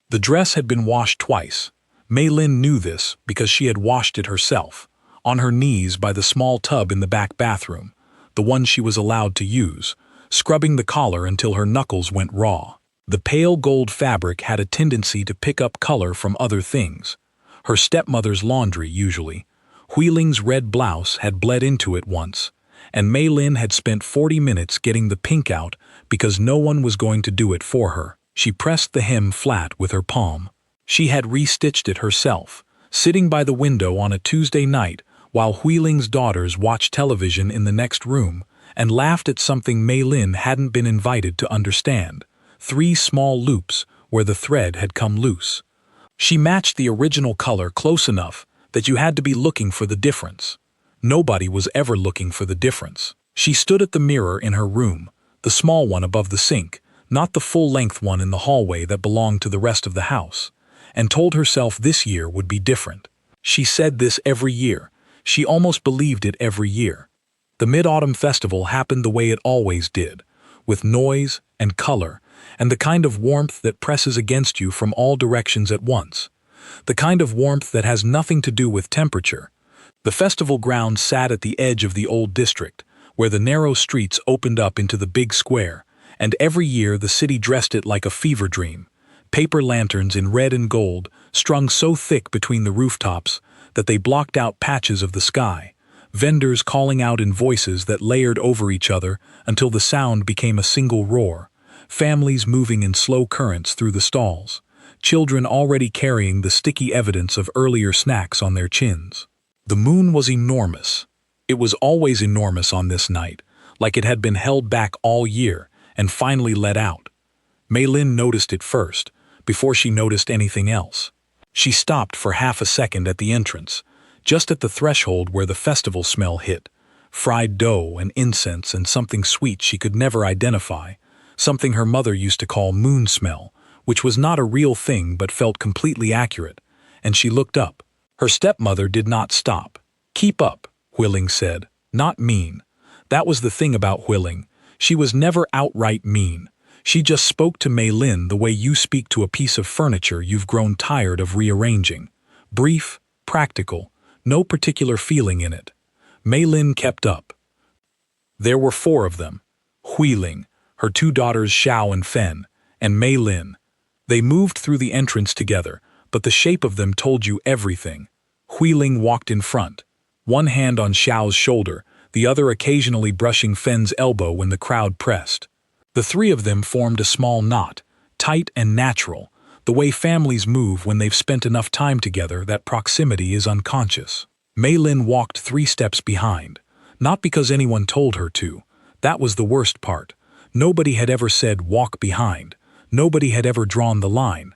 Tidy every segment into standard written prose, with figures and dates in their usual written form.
The dress had been washed twice. Mei Lin knew this because she had washed it herself, on her knees by the small tub in the back bathroom, the one she was allowed to use, scrubbing the collar until her knuckles went raw. The pale gold fabric had a tendency to pick up color from other things. Her stepmother's laundry, usually. Huiling's red blouse had bled into it once, and Mei Lin had spent 40 minutes getting the pink out because no one was going to do it for her. She pressed the hem flat with her palm. She had restitched it herself, sitting by the window on a Tuesday night while Huiling's daughters watched television in the next room and laughed at something Mei Lin hadn't been invited to understand: 3 small loops where the thread had come loose. She matched the original color close enough that you had to be looking for the difference. Nobody was ever looking for the difference. She stood at the mirror in her room, the small one above the sink, not the full-length one in the hallway that belonged to the rest of the house, and told herself this year would be different. She said this every year. She almost believed it every year. The Mid-Autumn Festival happened the way it always did, with noise and color, and the kind of warmth that presses against you from all directions at once. The kind of warmth that has nothing to do with temperature. The festival ground sat at the edge of the old district, where the narrow streets opened up into the big square, and every year the city dressed it like a fever dream. Paper lanterns in red and gold, strung so thick between the rooftops that they blocked out patches of the sky. Vendors calling out in voices that layered over each other until the sound became a single roar. Families moving in slow currents through the stalls. Children already carrying the sticky evidence of earlier snacks on their chins. The moon was enormous. It was always enormous on this night, like it had been held back all year and finally let out. Mei Lin noticed it first, before she noticed anything else. She stopped for half a second at the entrance, just at the threshold where the festival smell hit. Fried dough and incense and something sweet she could never identify, something her mother used to call moon smell, which was not a real thing but felt completely accurate, and she looked up. Her stepmother did not stop. "Keep up," Huiling said, "not mean." That was the thing about Huiling. She was never outright mean. She just spoke to Mei Lin the way you speak to a piece of furniture you've grown tired of rearranging. Brief, practical, no particular feeling in it. Mei Lin kept up. There were 4 of them. Huiling, her 2 daughters Xiao and Fen, and Mei Lin. They moved through the entrance together, but the shape of them told you everything. Huiling walked in front, one hand on Xiao's shoulder, the other occasionally brushing Fen's elbow when the crowd pressed. The 3 of them formed a small knot, tight and natural, the way families move when they've spent enough time together that proximity is unconscious. Mei Lin walked 3 steps behind, not because anyone told her to. That was the worst part. Nobody had ever said walk behind. Nobody had ever drawn the line.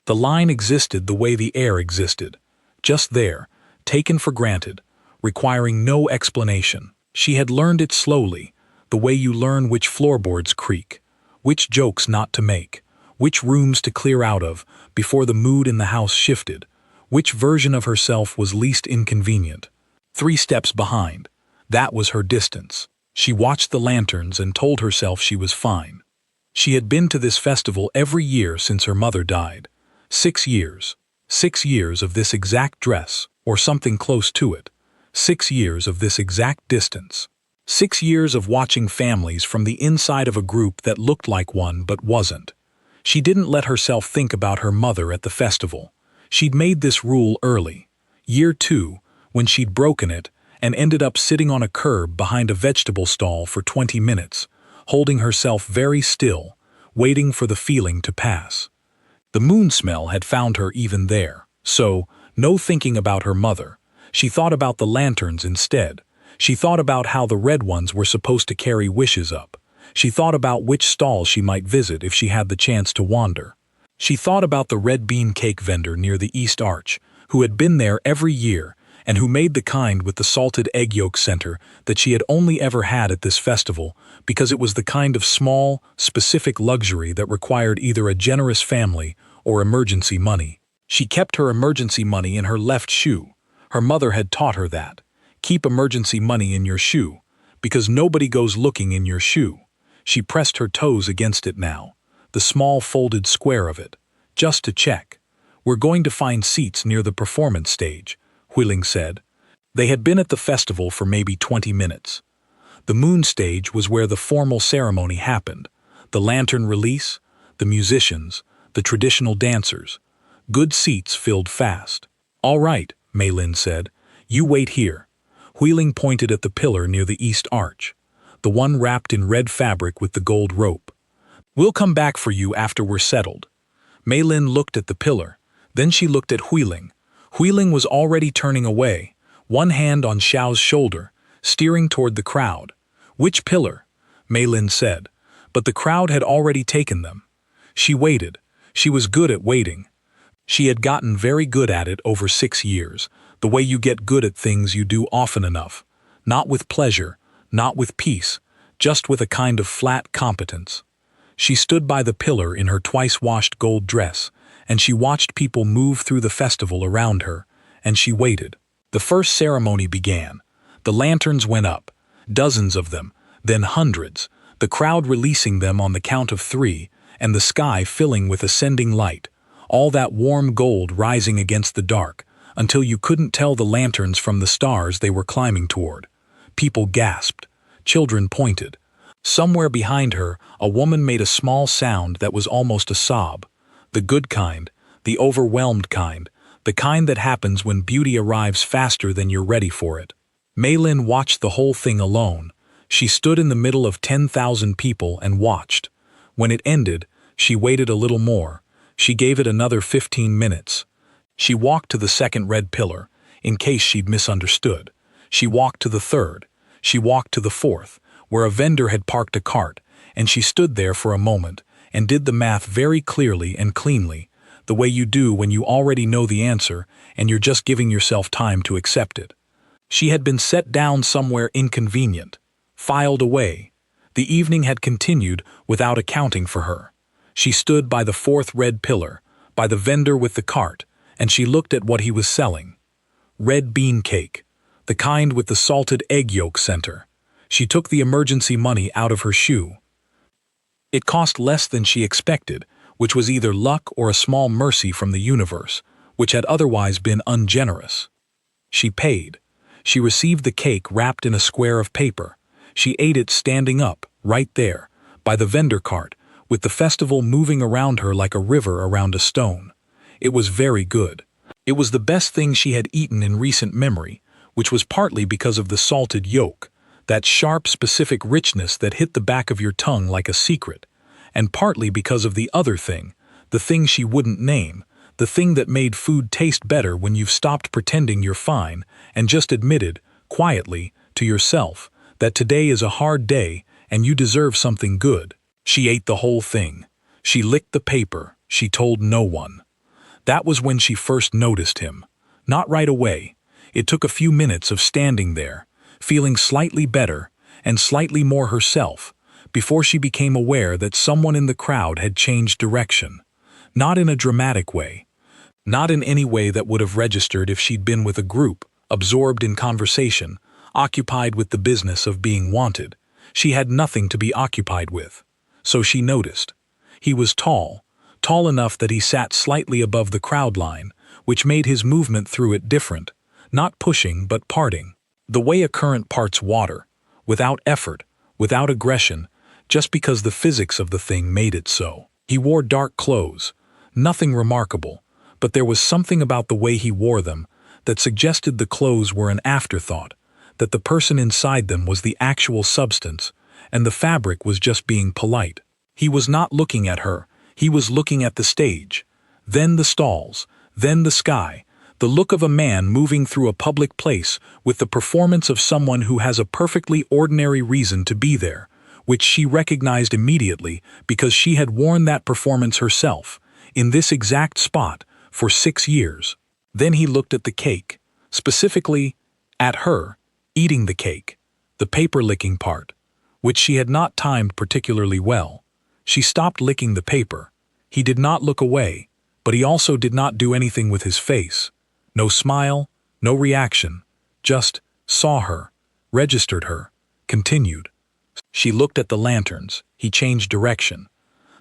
The line existed the way the air existed, just there, taken for granted, requiring no explanation. She had learned it slowly, the way you learn which floorboards creak, which jokes not to make, which rooms to clear out of before the mood in the house shifted, which version of herself was least inconvenient. 3 steps behind. That was her distance. She watched the lanterns and told herself she was fine. She had been to this festival every year since her mother died. 6 years. 6 years of this exact dress, or something close to it. 6 years of this exact distance. 6 years of watching families from the inside of a group that looked like one but wasn't. She didn't let herself think about her mother at the festival. She'd made this rule early. Year 2, when she'd broken it, and ended up sitting on a curb behind a vegetable stall for 20 minutes, holding herself very still, waiting for the feeling to pass. The moon smell had found her even there, so, no thinking about her mother. She thought about the lanterns instead. She thought about how the red ones were supposed to carry wishes up. She thought about which stall she might visit if she had the chance to wander. She thought about the red bean cake vendor near the East Arch, who had been there every year, and who made the kind with the salted egg yolk center that she had only ever had at this festival because it was the kind of small, specific luxury that required either a generous family or emergency money. She kept her emergency money in her left shoe. Her mother had taught her that. Keep emergency money in your shoe, because nobody goes looking in your shoe. She pressed her toes against it now, the small folded square of it. Just to check. We're going to find seats near the performance stage, Huiling said. They had been at the festival for maybe 20 minutes. The moon stage was where the formal ceremony happened. The lantern release, the musicians, the traditional dancers. Good seats filled fast. All right, Mei Lin said. You wait here. Huiling pointed at the pillar near the east arch, the one wrapped in red fabric with the gold rope. We'll come back for you after we're settled. Mei Lin looked at the pillar. Then she looked at Huiling. Huiling was already turning away, one hand on Xiao's shoulder, steering toward the crowd. Which pillar? Mei Lin said, but the crowd had already taken them. She waited. She was good at waiting. She had gotten very good at it over 6 years, the way you get good at things you do often enough. Not with pleasure, not with peace, just with a kind of flat competence. She stood by the pillar in her twice-washed gold dress, and she watched people move through the festival around her, and she waited. The first ceremony began. The lanterns went up, dozens of them, then hundreds, the crowd releasing them on the count of 3, and the sky filling with ascending light, all that warm gold rising against the dark, until you couldn't tell the lanterns from the stars they were climbing toward. People gasped. Children pointed. Somewhere behind her, a woman made a small sound that was almost a sob. The good kind, the overwhelmed kind, the kind that happens when beauty arrives faster than you're ready for it. Mei Lin watched the whole thing alone. She stood in the middle of 10,000 people and watched. When it ended, she waited a little more. She gave it another 15 minutes. She walked to the second red pillar, in case she'd misunderstood. She walked to the third. She walked to the fourth, where a vendor had parked a cart, and she stood there for a moment and did the math very clearly and cleanly, the way you do when you already know the answer and you're just giving yourself time to accept it. She had been set down somewhere inconvenient, filed away. The evening had continued without accounting for her. She stood by the fourth red pillar, by the vendor with the cart, and she looked at what he was selling. Red bean cake, the kind with the salted egg yolk center. She took the emergency money out of her shoe. It cost less than she expected, which was either luck or a small mercy from the universe, which had otherwise been ungenerous. She paid. She received the cake wrapped in a square of paper. She ate it standing up, right there, by the vendor cart, with the festival moving around her like a river around a stone. It was very good. It was the best thing she had eaten in recent memory, which was partly because of the salted yolk, that sharp, specific richness that hit the back of your tongue like a secret, and partly because of the other thing, the thing she wouldn't name, the thing that made food taste better when you've stopped pretending you're fine and just admitted, quietly, to yourself, that today is a hard day and you deserve something good. She ate the whole thing. She licked the paper. She told no one. That was when she first noticed him. Not right away. It took a few minutes of standing there, feeling slightly better and slightly more herself, before she became aware that someone in the crowd had changed direction. Not in a dramatic way. Not in any way that would have registered if she'd been with a group, absorbed in conversation, occupied with the business of being wanted. She had nothing to be occupied with. So she noticed. He was tall enough that he sat slightly above the crowd line, which made his movement through it different, not pushing but parting. The way a current parts water, without effort, without aggression, just because the physics of the thing made it so. He wore dark clothes, nothing remarkable, but there was something about the way he wore them that suggested the clothes were an afterthought, that the person inside them was the actual substance, and the fabric was just being polite. He was not looking at her, he was looking at the stage, then the stalls, then the sky, the look of a man moving through a public place with the performance of someone who has a perfectly ordinary reason to be there, which she recognized immediately because she had worn that performance herself, in this exact spot, for 6 years. Then he looked at the cake, specifically at her, eating the cake, the paper-licking part, which she had not timed particularly well. She stopped licking the paper. He did not look away, but he also did not do anything with his face. No smile, no reaction, just saw her, registered her, continued. She looked at the lanterns. He changed direction.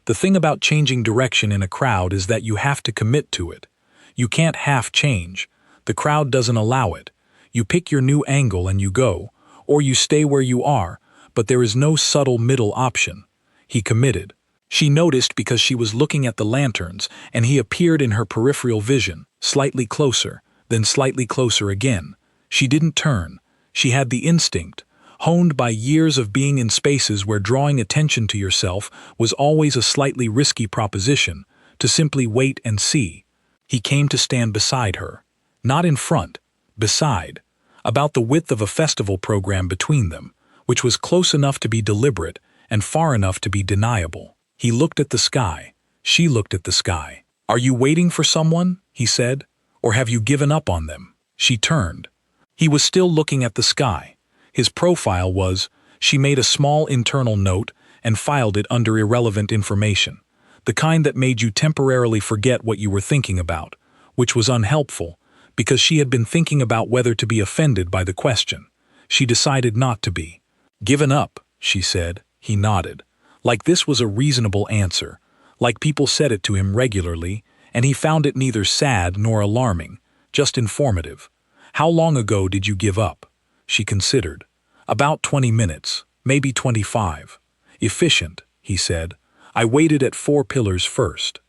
The thing about changing direction in a crowd is that you have to commit to it. You can't half change. The crowd doesn't allow it. You pick your new angle and you go, or you stay where you are, but there is no subtle middle option. He committed. She noticed because she was looking at the lanterns, and he appeared in her peripheral vision, slightly closer, then slightly closer again. She didn't turn. She had the instinct, honed by years of being in spaces where drawing attention to yourself was always a slightly risky proposition, to simply wait and see. He came to stand beside her. Not in front, beside. About the width of a festival program between them, which was close enough to be deliberate and far enough to be deniable. He looked at the sky. She looked at the sky. "Are you waiting for someone?" he said. "Or have you given up on them?" She turned. He was still looking at the sky. His profile was, she made a small internal note and filed it under irrelevant information, the kind that made you temporarily forget what you were thinking about, which was unhelpful, because she had been thinking about whether to be offended by the question. She decided not to be. "Given up," she said. He nodded. Like this was a reasonable answer, like people said it to him regularly, and he found it neither sad nor alarming, just informative. "How long ago did you give up?" She considered. "About 20 minutes, maybe 25. "Efficient," he said. "I waited at 4 pillars first."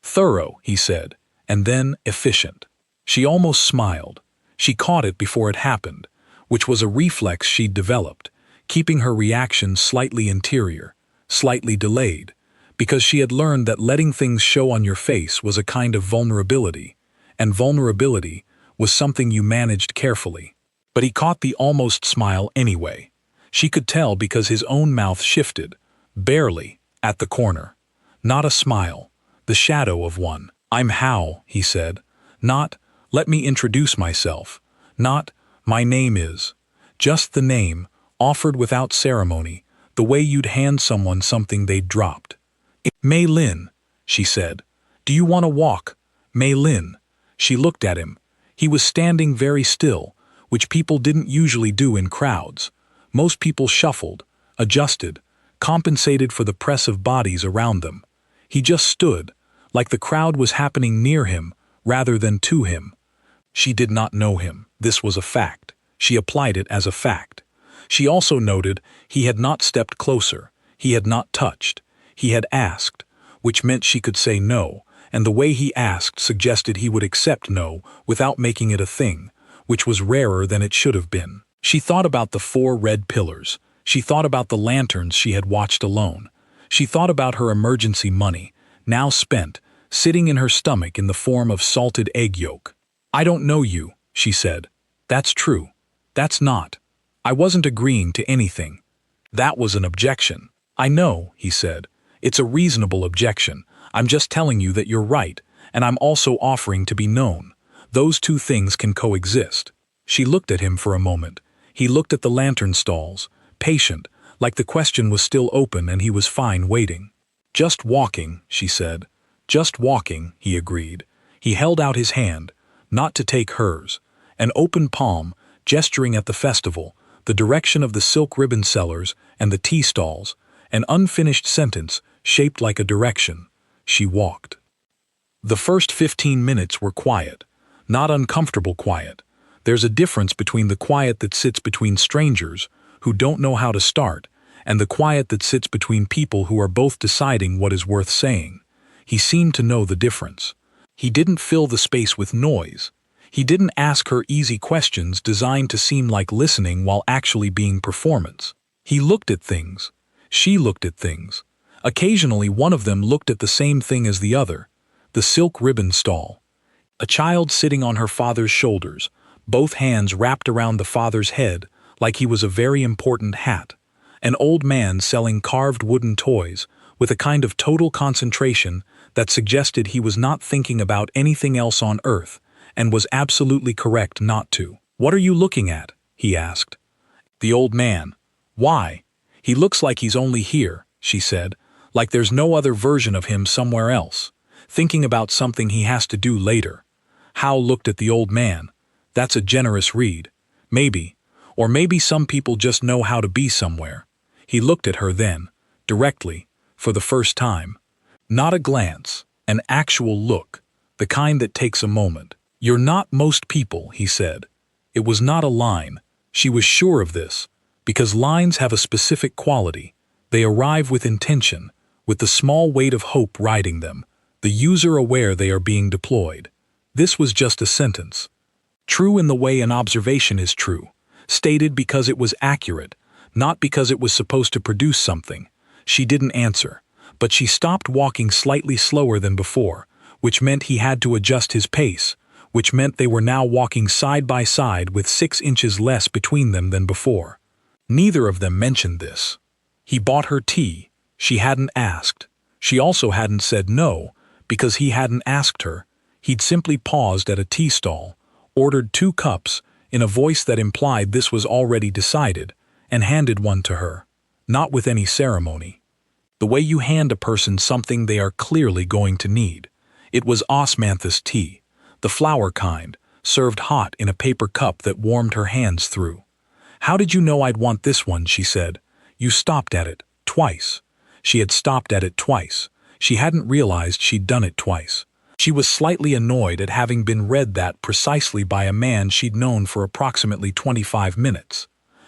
"Thorough," he said, and then efficient. She almost smiled. She caught it before it happened, which was a reflex she'd developed, keeping her reaction slightly interior, slightly delayed, because she had learned that letting things show on your face was a kind of vulnerability, and vulnerability was something you managed carefully. But he caught the almost smile anyway. She could tell because his own mouth shifted, barely, at the corner. Not a smile, the shadow of one. "I'm Hal," he said. Not, "Let me introduce myself." Not, "My name is." Just the name, offered without ceremony, the way you'd hand someone something they'd dropped. "Mei Lin," she said. "Do you want to walk?" Mei Lin. She looked at him. He was standing very still, which people didn't usually do in crowds. Most people shuffled, adjusted, compensated for the press of bodies around them. He just stood, like the crowd was happening near him rather than to him. She did not know him. This was a fact. She applied it as a fact. She also noted he had not stepped closer. He had not touched. He had asked, which meant she could say no, and the way he asked suggested he would accept no without making it a thing, which was rarer than it should have been. She thought about the 4 red pillars. She thought about the lanterns she had watched alone. She thought about her emergency money, now spent, sitting in her stomach in the form of salted egg yolk. "I don't know you," she said. "That's true. That's not. I wasn't agreeing to anything." That was an objection. "I know," he said. "It's a reasonable objection. I'm just telling you that you're right, and I'm also offering to be known. Those two things can coexist." She looked at him for a moment. He looked at the lantern stalls, patient, like the question was still open and he was fine waiting. "Just walking," she said. "Just walking," he agreed. He held out his hand, not to take hers, an open palm, gesturing at the festival, the direction of the silk ribbon sellers and the tea stalls, an unfinished sentence shaped like a direction. She walked. The first 15 minutes were quiet, not uncomfortable quiet. There's a difference between the quiet that sits between strangers who don't know how to start and the quiet that sits between people who are both deciding what is worth saying. He seemed to know the difference. He didn't fill the space with noise. He didn't ask her easy questions designed to seem like listening while actually being performance. He looked at things. She looked at things. Occasionally one of them looked at the same thing as the other, the silk ribbon stall. A child sitting on her father's shoulders, both hands wrapped around the father's head like he was a very important hat. An old man selling carved wooden toys with a kind of total concentration that suggested he was not thinking about anything else on earth and was absolutely correct not to. "What are you looking at?" he asked. The old man. "Why? He looks like he's only here," she said, "like there's no other version of him somewhere else, thinking about something he has to do later." Hal looked at the old man. That's a generous read. Maybe. Or maybe some people just know how to be somewhere. He looked at her then, directly, for the first time. Not a glance, an actual look, the kind that takes a moment. "You're not most people," he said. It was not a line. She was sure of this, because lines have a specific quality. They arrive with intention, with the small weight of hope riding them, the user aware they are being deployed. This was just a sentence. True in the way an observation is true, stated because it was accurate, not because it was supposed to produce something. She didn't answer, but she stopped walking slightly slower than before, which meant he had to adjust his pace, which meant they were now walking side by side with 6 inches less between them than before. Neither of them mentioned this. He bought her tea. She hadn't asked. She also hadn't said no, because he hadn't asked her. He'd simply paused at a tea stall, ordered 2 cups, in a voice that implied this was already decided, and handed one to her, not with any ceremony. The way you hand a person something they are clearly going to need. It was osmanthus tea, the flower kind, served hot in a paper cup that warmed her hands through. "How did you know I'd want this one?" she said. "You stopped at it, twice." She had stopped at it twice. She hadn't realized she'd done it twice. She was slightly annoyed at having been read that precisely by a man she'd known for approximately 25 minutes.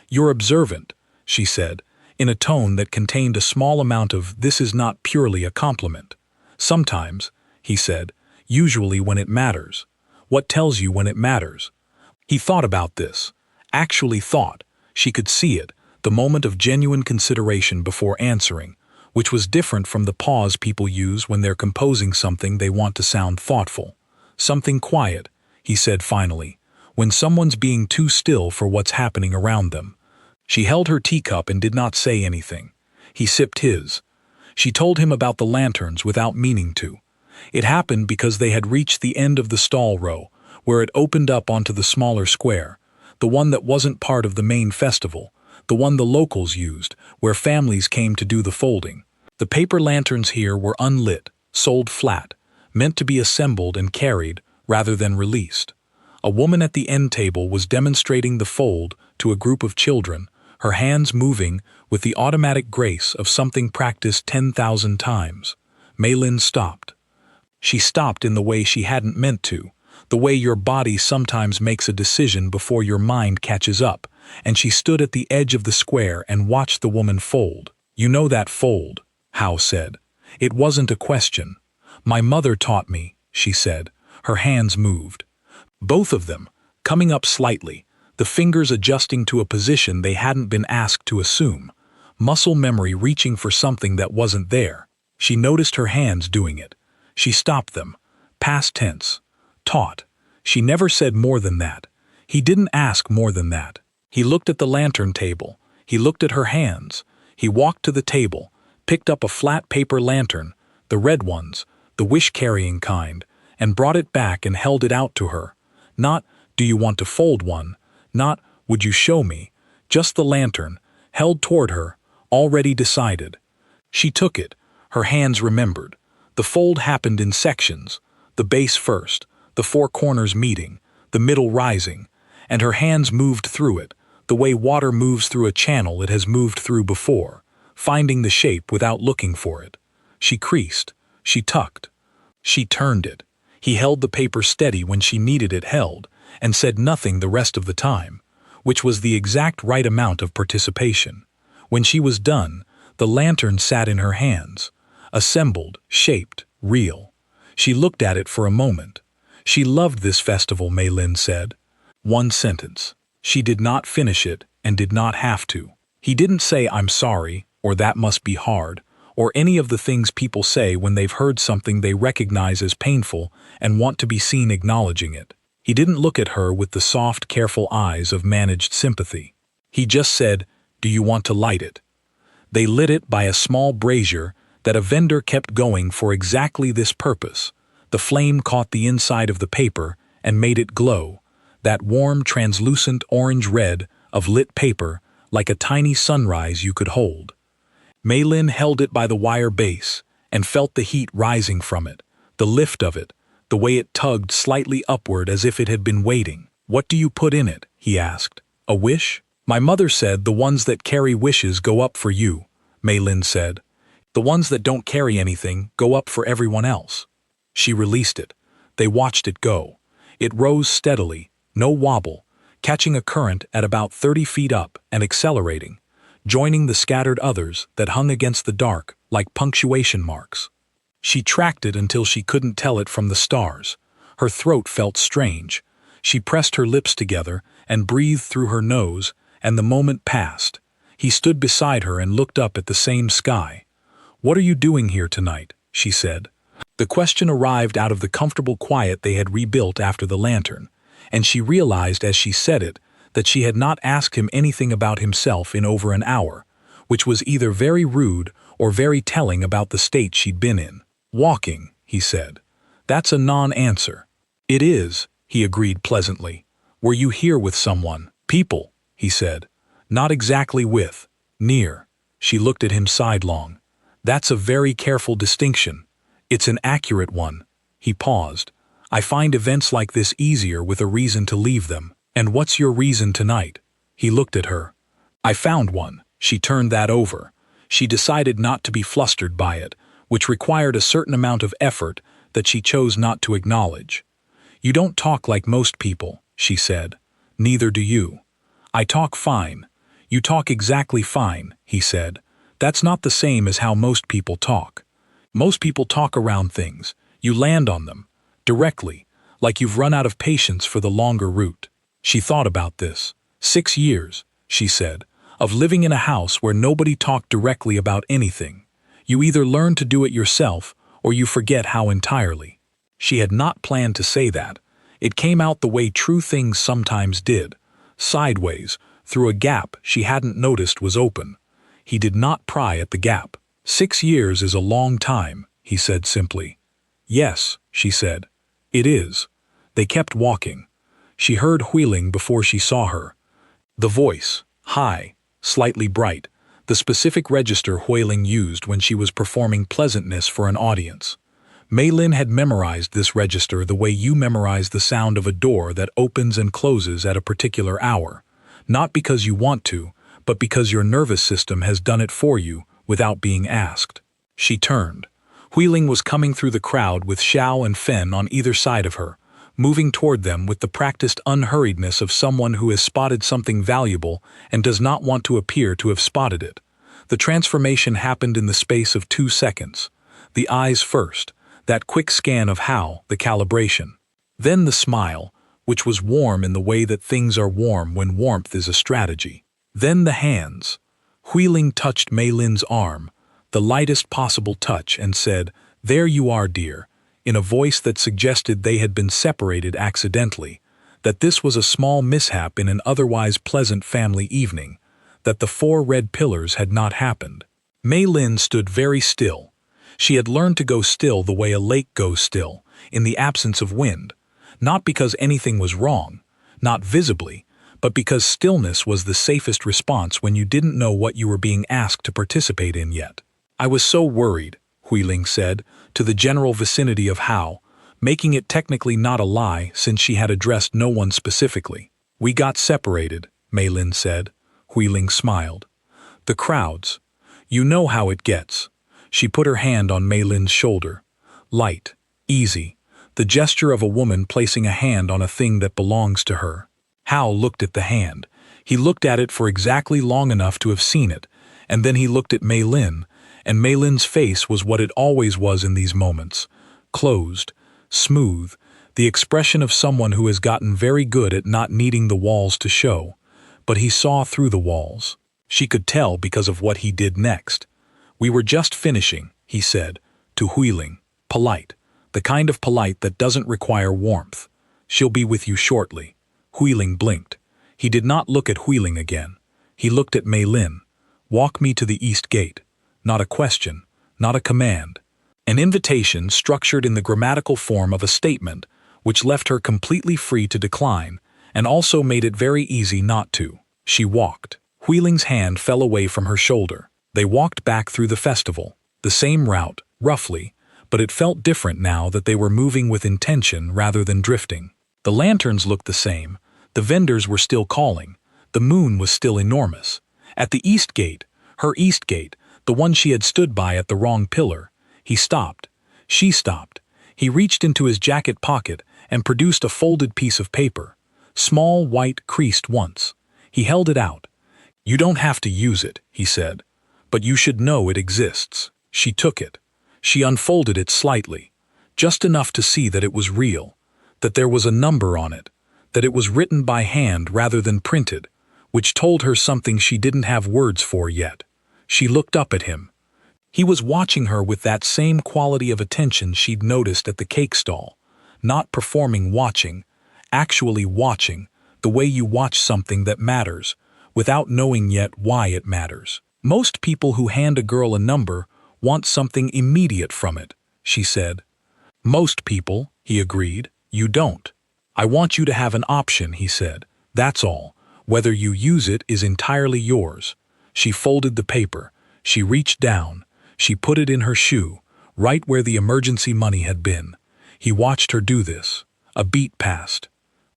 "You're observant," she said, in a tone that contained a small amount of "this is not purely a compliment." "Sometimes," he said, "usually when it matters." "What tells you when it matters?" He thought about this. Actually thought. She could see it, the moment of genuine consideration before answering, which was different from the pause people use when they're composing something they want to sound thoughtful. "Something quiet," he said finally, "when someone's being too still for what's happening around them." She held her teacup and did not say anything. He sipped his. She told him about the lanterns without meaning to. It happened because they had reached the end of the stall row, where it opened up onto the smaller square, the one that wasn't part of the main festival, the one the locals used, where families came to do the folding. The paper lanterns here were unlit, sold flat, meant to be assembled and carried rather than released. A woman at the end table was demonstrating the fold to a group of children, her hands moving with the automatic grace of something practiced 10,000 times. Maylin stopped. She stopped in the way she hadn't meant to, the way your body sometimes makes a decision before your mind catches up, and she stood at the edge of the square and watched the woman fold. "You know that fold," Howe said. It wasn't a question. "My mother taught me," she said. Her hands moved. Both of them, coming up slightly, the fingers adjusting to a position they hadn't been asked to assume, muscle memory reaching for something that wasn't there. She noticed her hands doing it. She stopped them. Past tense. Taught. She never said more than that. He didn't ask more than that. He looked at the lantern table. He looked at her hands. He walked to the table, picked up a flat paper lantern, the red ones, the wish-carrying kind, and brought it back and held it out to her. Not, "Do you want to fold one?" Not, "Would you show me?" Just the lantern, held toward her, already decided. She took it. Her hands remembered. The fold happened in sections, the base first, the 4 corners meeting, the middle rising, and her hands moved through it, the way water moves through a channel it has moved through before, finding the shape without looking for it. She creased. She tucked. She turned it. He held the paper steady when she needed it held, and said nothing the rest of the time, which was the exact right amount of participation. When she was done, the lantern sat in her hands, assembled, shaped, real. She looked at it for a moment. She loved this festival, Maylin said. 1 sentence. She did not finish it and did not have to. He didn't say, "I'm sorry," or "that must be hard," or any of the things people say when they've heard something they recognize as painful and want to be seen acknowledging it. He didn't look at her with the soft, careful eyes of managed sympathy. He just said, "Do you want to light it?" They lit it by a small brazier that a vendor kept going for exactly this purpose. The flame caught the inside of the paper and made it glow, that warm, translucent orange-red of lit paper, like a tiny sunrise you could hold. Maylin held it by the wire base and felt the heat rising from it, the lift of it, the way it tugged slightly upward as if it had been waiting. "What do you put in it?" he asked. "A wish?" "My mother said the ones that carry wishes go up for you," Maylin said. The ones that don't carry anything go up for everyone else. She released it. They watched it go. It rose steadily, no wobble, catching a current at about 30 feet up and accelerating, joining the scattered others that hung against the dark like punctuation marks. She tracked it until she couldn't tell it from the stars. Her throat felt strange. She pressed her lips together and breathed through her nose, and the moment passed. He stood beside her and looked up at the same sky. "What are you doing here tonight?" she said. The question arrived out of the comfortable quiet they had rebuilt after the lantern, and she realized as she said it that she had not asked him anything about himself in over an hour, which was either very rude or very telling about the state she'd been in. "Walking," he said. "That's a non-answer." "It is," he agreed pleasantly. "Were you here with someone?" "People," he said. "Not exactly with. Near." She looked at him sidelong. "That's a very careful distinction. It's an accurate one." He paused. "I find events like this easier with a reason to leave them." "And what's your reason tonight?" He looked at her. "I found one." She turned that over. She decided not to be flustered by it, which required a certain amount of effort that she chose not to acknowledge. "You don't talk like most people," she said. "Neither do you." "I talk fine." "You talk exactly fine," he said. "That's not the same as how most people talk. Most people talk around things. You land on them. Directly, like you've run out of patience for the longer route." She thought about this. 6 years, she said, of living in a house where nobody talked directly about anything. You either learn to do it yourself, or you forget how entirely. She had not planned to say that. It came out the way true things sometimes did. Sideways, through a gap she hadn't noticed was open. He did not pry at the gap. 6 years is a long time, he said simply. "Yes," she said. "It is." They kept walking. She heard wheeling before she saw her. The voice, high, slightly bright, the specific register Huiling used when she was performing pleasantness for an audience. Mei-Lin had memorized this register the way you memorize the sound of a door that opens and closes at a particular hour, not because you want to, but because your nervous system has done it for you without being asked. She turned. Huiling was coming through the crowd with Xiao and Fen on either side of her, moving toward them with the practiced unhurriedness of someone who has spotted something valuable and does not want to appear to have spotted it. The transformation happened in the space of 2 seconds. The eyes first, that quick scan of how, the calibration. Then the smile, which was warm in the way that things are warm when warmth is a strategy. Then the hands. Huiling touched Mei-Lin's arm, the lightest possible touch, and said, "There you are, dear," in a voice that suggested they had been separated accidentally, that this was a small mishap in an otherwise pleasant family evening, that the 4 red pillars had not happened. Mei-Lin stood very still. She had learned to go still the way a lake goes still, in the absence of wind, not because anything was wrong, not visibly, but because stillness was the safest response when you didn't know what you were being asked to participate in yet. "I was so worried," Huiling said, to the general vicinity of Hao, making it technically not a lie since she had addressed no one specifically. "We got separated," Mei-Lin said. Huiling smiled. "The crowds. You know how it gets." She put her hand on Mei-Lin's shoulder. Light, easy, the gesture of a woman placing a hand on a thing that belongs to her. Hao looked at the hand. He looked at it for exactly long enough to have seen it, and then he looked at Mei-Lin, and Mei-Lin's face was what it always was in these moments. Closed, smooth, the expression of someone who has gotten very good at not needing the walls to show. But he saw through the walls. She could tell because of what he did next. "We were just finishing," he said, to Huiling. "Polite. The kind of polite that doesn't require warmth. She'll be with you shortly." Huiling blinked. He did not look at Huiling again. He looked at Mei-Lin. "Walk me to the east gate." Not a question, not a command. An invitation structured in the grammatical form of a statement, which left her completely free to decline, and also made it very easy not to. She walked. Huiling's hand fell away from her shoulder. They walked back through the festival. The same route, roughly, but it felt different now that they were moving with intention rather than drifting. The lanterns looked the same. The vendors were still calling. The moon was still enormous. At the east gate, her east gate, the one she had stood by at the wrong pillar. He stopped. She stopped. He reached into his jacket pocket and produced a folded piece of paper. Small, white, creased once. He held it out. "You don't have to use it," he said, "but you should know it exists." She took it. She unfolded it slightly, just enough to see that it was real, that there was a number on it, that it was written by hand rather than printed, which told her something she didn't have words for yet. She looked up at him. He was watching her with that same quality of attention she'd noticed at the cake stall, not performing watching, actually watching, the way you watch something that matters, without knowing yet why it matters. "Most people who hand a girl a number want something immediate from it," she said. "Most people," he agreed. "You don't. I want you to have an option," he said. "That's all. Whether you use it is entirely yours." She folded the paper. She reached down. She put it in her shoe, right where the emergency money had been. He watched her do this. A beat passed.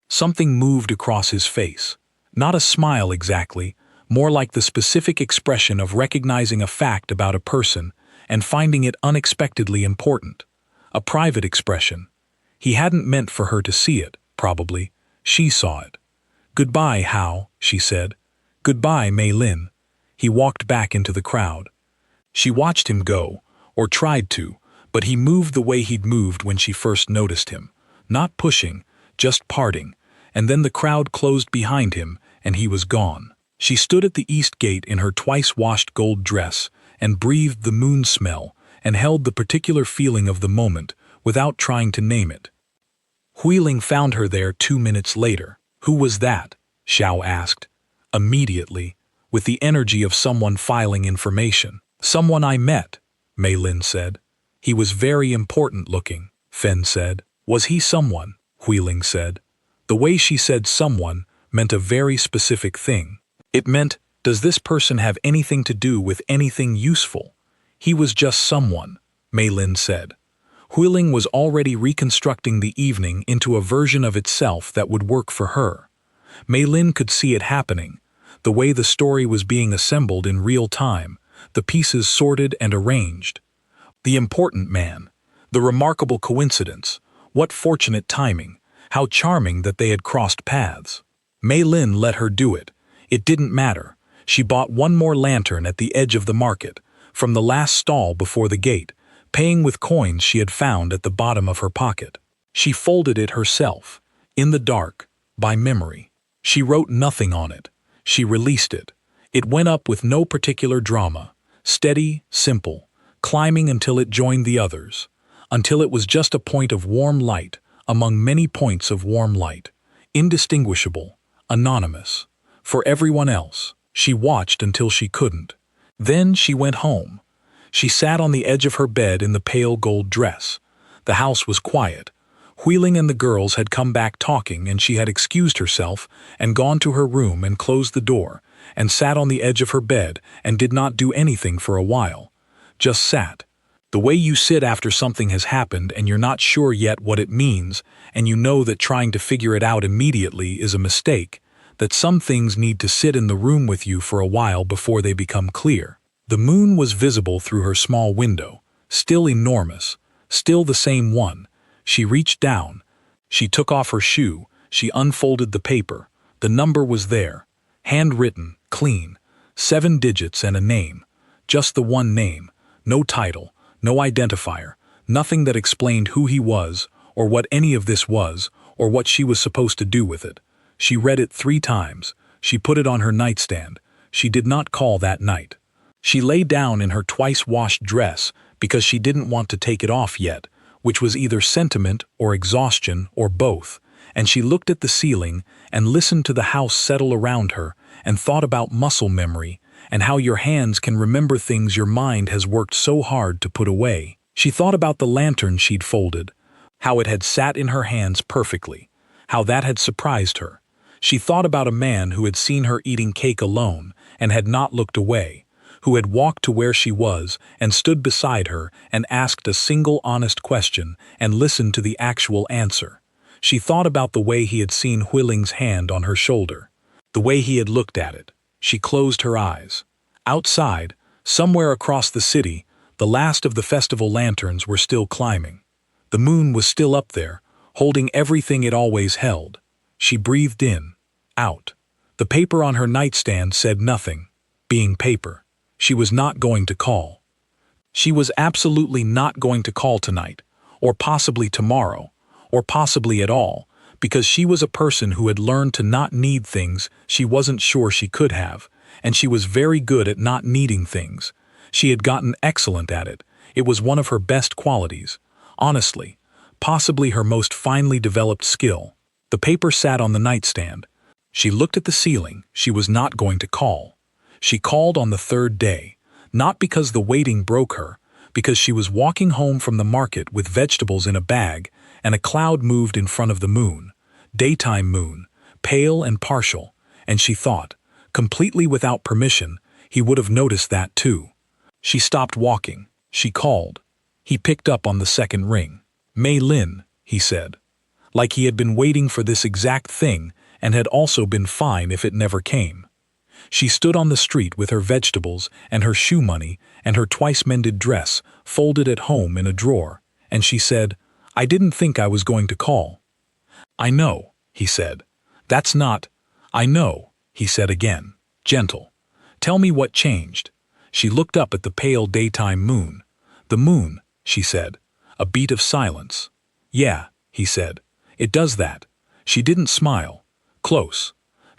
Something moved across his face. Not a smile exactly, more like the specific expression of recognizing a fact about a person and finding it unexpectedly important. A private expression. He hadn't meant for her to see it, probably. She saw it. "Goodbye, Hao," she said. "Goodbye, Mei Lin." He walked back into the crowd. She watched him go, or tried to, but he moved the way he'd moved when she first noticed him. Not pushing, just parting, and then the crowd closed behind him, and he was gone. She stood at the east gate in her twice-washed gold dress, and breathed the moon smell, and held the particular feeling of the moment, without trying to name it. Huiling found her there 2 minutes later. "Who was that?" Xiao asked. Immediately, with the energy of someone filing information. "Someone I met," Mei Lin said. "He was very important looking," Fen said. "Was he someone?" Huiling said. The way she said someone meant a very specific thing. It meant, does this person have anything to do with anything useful? "He was just someone," Mei Lin said. Huiling was already reconstructing the evening into a version of itself that would work for her. Mei Lin could see it happening, the way the story was being assembled in real time, the pieces sorted and arranged. The important man, the remarkable coincidence, what fortunate timing, how charming that they had crossed paths. Mei Lin let her do it. It didn't matter. She bought one more lantern at the edge of the market, from the last stall before the gate, paying with coins she had found at the bottom of her pocket. She folded it herself, in the dark, by memory. She wrote nothing on it. She released it. It went up with no particular drama, steady, simple, climbing until it joined the others, until it was just a point of warm light among many points of warm light, indistinguishable, anonymous. For everyone else, she watched until she couldn't. Then she went home. She sat on the edge of her bed in the pale gold dress. The house was quiet. Huiling and the girls had come back talking, and she had excused herself and gone to her room and closed the door, and sat on the edge of her bed and did not do anything for a while. Just sat. The way you sit after something has happened and you're not sure yet what it means, and you know that trying to figure it out immediately is a mistake, that some things need to sit in the room with you for a while before they become clear. The moon was visible through her small window, still enormous, still the same one. She reached down. She took off her shoe. She unfolded the paper. The number was there. Handwritten, clean. 7 digits and a name. Just the one name. No title, no identifier, nothing that explained who he was, or what any of this was, or what she was supposed to do with it. She read it 3 times. She put it on her nightstand. She did not call that night. She lay down in her twice-washed dress because she didn't want to take it off yet, which was either sentiment or exhaustion or both, and she looked at the ceiling and listened to the house settle around her and thought about muscle memory and how your hands can remember things your mind has worked so hard to put away. She thought about the lantern she'd folded, how it had sat in her hands perfectly, how that had surprised her. She thought about a man who had seen her eating cake alone and had not looked away, who had walked to where she was and stood beside her and asked a single honest question and listened to the actual answer. She thought about the way he had seen Huiling's hand on her shoulder, the way he had looked at it. She closed her eyes. Outside, Somewhere across the city, the last of the festival lanterns were still climbing. The moon was still up there, holding everything it always held. She breathed in, out. The paper on her nightstand said nothing. Being paper, she was not going to call. She was absolutely not going to call tonight, or possibly tomorrow, or possibly at all, because she was a person who had learned to not need things she wasn't sure she could have, and she was very good at not needing things. She had gotten excellent at it. It was one of her best qualities. Honestly, possibly her most finely developed skill. The paper sat on the nightstand. She looked at the ceiling. She was not going to call. She called on the third day, not because the waiting broke her, because she was walking home from the market with vegetables in a bag, and a cloud moved in front of the moon, daytime moon, pale and partial, and she thought, completely without permission, he would have noticed that too. She stopped walking. She called. He picked up on the second ring. "Mei Lin," he said. Like he had been waiting for this exact thing and had also been fine if it never came. She stood on the street with her vegetables and her shoe money and her twice-mended dress folded at home in a drawer, and she said, "I didn't think I was going to call." "I know," he said. "That's not—" "I know," he said again, gentle. "Tell me what changed." She looked up at the pale daytime moon. "The moon," she said. A beat of silence. "Yeah," he said. "It does that." She didn't smile. "Close."